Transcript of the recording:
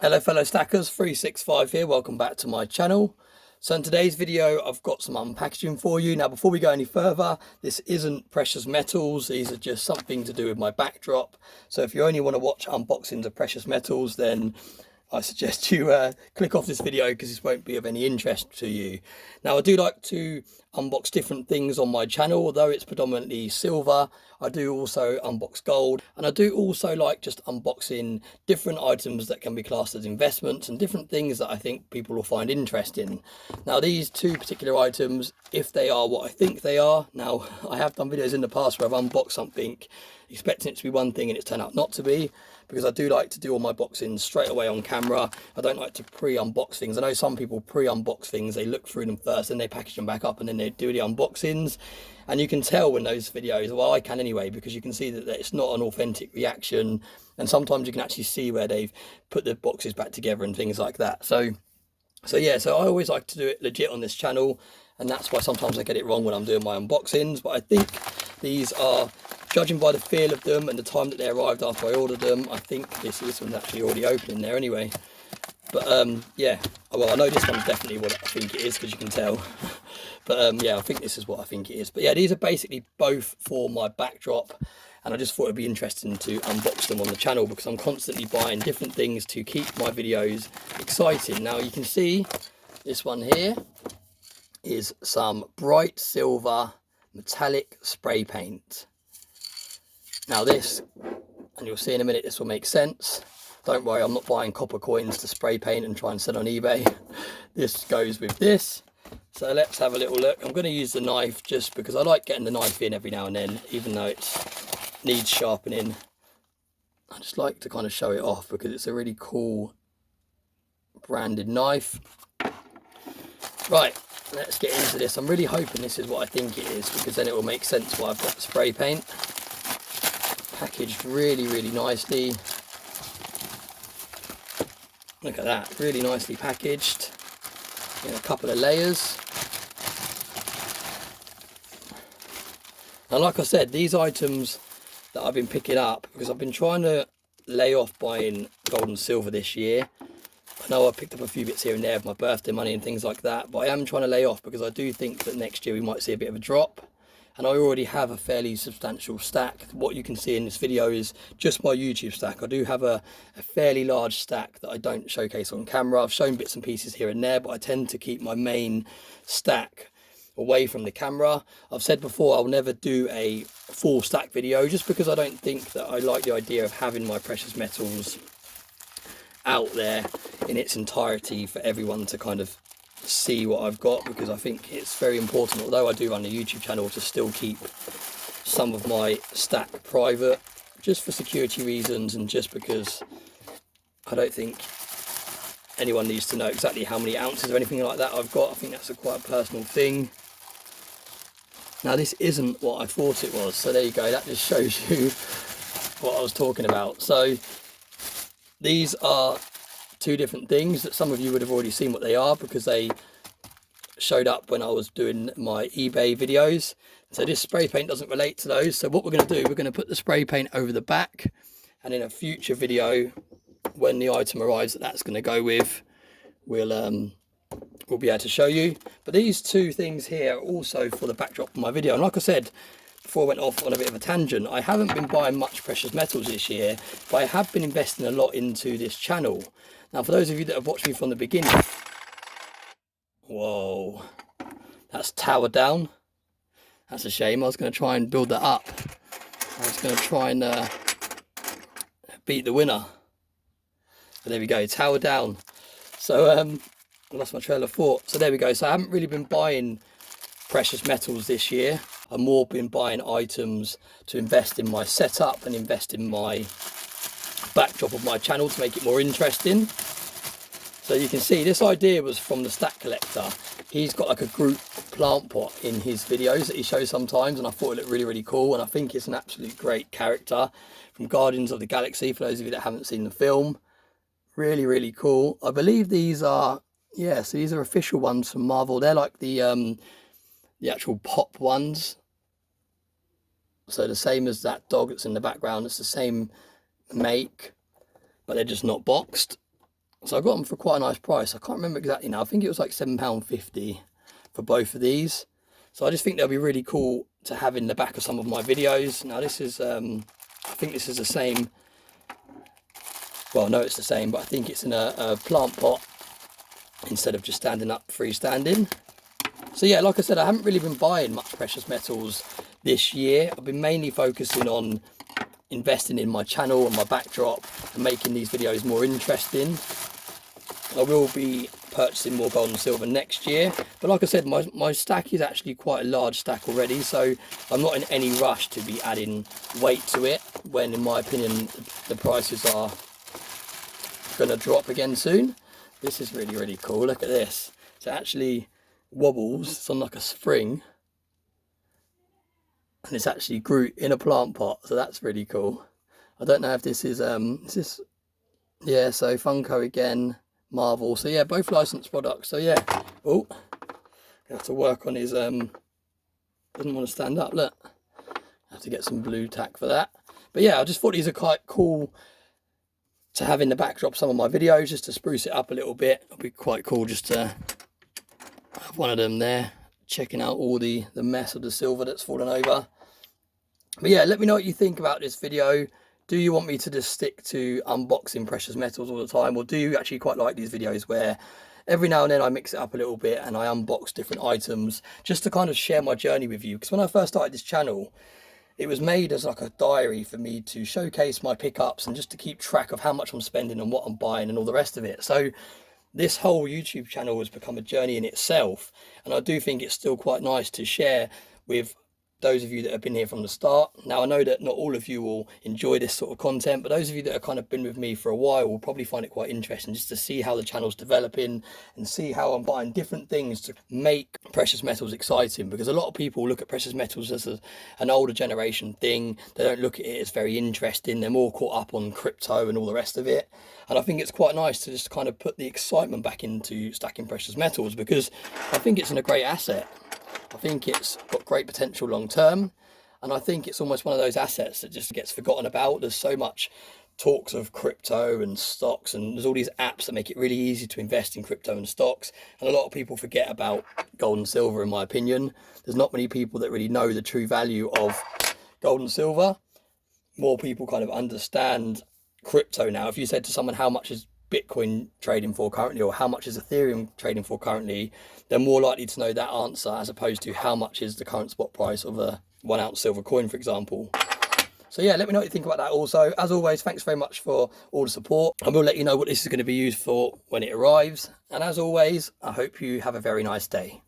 Hello fellow stackers, 365 here, welcome back to my channel. So in today's video I've got some unpackaging for you. Now before we go any further, this isn't precious metals, these are just something to do with my backdrop. So if you only want to watch unboxings of precious metals, then I suggest you click off this video because this won't be of any interest to you. Now I do like to unbox different things on my channel, although it's predominantly silver. I do also unbox gold, and I do also like just unboxing different items that can be classed as investments and different things that I think people will find interesting. Now these two particular items, if they are what I think they are, now I have done videos in the past where I've unboxed something expecting it to be one thing and it's turned out not to be, because I do like to do all my boxings straight away on camera. I don't like to pre-unbox things. I know some people pre-unbox things, they look through them first, then they package them back up and then they do the unboxings. And you can tell when those videos, well I can anyway, because you can see that it's not an authentic reaction, and sometimes you can actually see where they've put the boxes back together and things like that. So I always like to do it legit on this channel, and that's why sometimes I get it wrong when I'm doing my unboxings. But I think these are, judging by the feel of them and the time that they arrived after I ordered them, I think this one's actually already open in there anyway. But yeah, well I know this one's definitely what I think it is because you can tell. But yeah, I think this is what I think it is. But yeah, these are basically both for my backdrop, and I just thought it'd be interesting to unbox them on the channel because I'm constantly buying different things to keep my videos exciting. Now you can see this one here is some bright silver metallic spray paint. Now this, and you'll see in a minute, this will make sense. Don't worry, I'm not buying copper coins to spray paint and try and sell on eBay. This goes with this. So let's have a little look. I'm going to use the knife just because I like getting the knife in every now and then, even though it needs sharpening. I just like to kind of show it off because it's a really cool branded knife. Right, let's get into this. I'm really hoping this is what I think it is, because then it will make sense why I've got the spray paint. Packaged really, really nicely. Look at that, really nicely packaged in a couple of layers. And like I said, these items that I've been picking up, because I've been trying to lay off buying gold and silver this year. I know I picked up a few bits here and there of my birthday money and things like that, but I am trying to lay off because I do think that next year we might see a bit of a drop. And I already have a fairly substantial stack. What you can see in this video is just my YouTube stack. I do have a fairly large stack that I don't showcase on camera. I've shown bits and pieces here and there, but I tend to keep my main stack away from the camera. I've said before I'll never do a full stack video just because I don't think that I like the idea of having my precious metals out there in its entirety for everyone to kind of see what I've got, because I think it's very important, although I do run a YouTube channel, to still keep some of my stack private, just for security reasons and just because I don't think anyone needs to know exactly how many ounces or anything like that I've got. I think that's quite a personal thing. Now this isn't what I thought it was, so there you go, that just shows you what I was talking about. So these are two different things that some of you would have already seen what they are because they showed up when I was doing my eBay videos. So this spray paint doesn't relate to those. So what we're going to do, we're going to put the spray paint over the back, and in a future video when the item arrives that that's going to go with, we'll be able to show you. But these two things here are also for the backdrop of my video. And like I said before I went off on a bit of a tangent, I haven't been buying much precious metals this year, but I have been investing a lot into this channel. Now for those of you that have watched me from the beginning, whoa, that's towered down. That's a shame. I was going to try and build that up. I was going to try and beat the winner. But there we go, towered down. So I lost my trail of thought. So there we go. So I haven't really been buying precious metals this year. I've more been buying items to invest in my setup and invest in my backdrop of my channel to make it more interesting. So you can see this idea was from the Stack Collector. He's got like a group plant pot in his videos that he shows sometimes, and I thought it looked really, really cool, and I think it's an absolute great character from Guardians of the Galaxy, for those of you that haven't seen the film. Really, really cool. I believe these are, yeah, so these are official ones from Marvel. They're like the actual pop ones. So the same as that dog that's in the background, it's the same make, but they're just not boxed. So I got them for quite a nice price. I can't remember exactly now. I think it was like £7.50 for both of these. So I just think they'll be really cool to have in the back of some of my videos. Now this is, I think this is the same. Well, no, it's the same, but I think it's in a plant pot instead of just standing up freestanding. So yeah, like I said, I haven't really been buying much precious metals this year. I've been mainly focusing on investing in my channel and my backdrop and making these videos more interesting. I will be purchasing more gold and silver next year, but like I said, my stack is actually quite a large stack already, so I'm not in any rush to be adding weight to it when, in my opinion, the prices are going to drop again soon. This is really, really cool. Look at this. It actually wobbles. It's on like a spring, and it's actually grew in a plant pot, so that's really cool. I don't know if this is yeah, so Funko again, Marvel. So yeah, both licensed products. So yeah. Oh, I have to work on his doesn't want to stand up. Look, I have to get some blue tack for that. But yeah, I just thought these are quite cool to have in the backdrop some of my videos, just to spruce it up a little bit. It'll be quite cool just to have one of them there, checking out all the mess of the silver that's fallen over. But yeah, let me know what you think about this video. Do you want me to just stick to unboxing precious metals all the time, or do you actually quite like these videos where every now and then I mix it up a little bit and I unbox different items just to kind of share my journey with you? Because when I first started this channel, it was made as like a diary for me to showcase my pickups and just to keep track of how much I'm spending and what I'm buying and all the rest of it. So this whole YouTube channel has become a journey in itself, and I do think it's still quite nice to share with those of you that have been here from the start. Now, I know that not all of you will enjoy this sort of content, but those of you that have kind of been with me for a while will probably find it quite interesting just to see how the channel's developing and see how I'm buying different things to make precious metals exciting. Because a lot of people look at precious metals as an older generation thing. They don't look at it as very interesting. They're more caught up on crypto and all the rest of it. And I think it's quite nice to just kind of put the excitement back into stacking precious metals, because I think it's a great asset. I think it's got great potential long term, and I think it's almost one of those assets that just gets forgotten about. There's so much talks of crypto and stocks, and there's all these apps that make it really easy to invest in crypto and stocks, and a lot of people forget about gold and silver, in my opinion. There's not many people that really know the true value of gold and silver. More people kind of understand crypto now. If you said to someone, how much is Bitcoin trading for currently, or how much is Ethereum trading for currently, they're more likely to know that answer as opposed to how much is the current spot price of a 1 ounce silver coin, for example. So yeah, let me know what you think about that. Also, as always, thanks very much for all the support, and we'll let you know what this is going to be used for when it arrives. And as always, I hope you have a very nice day.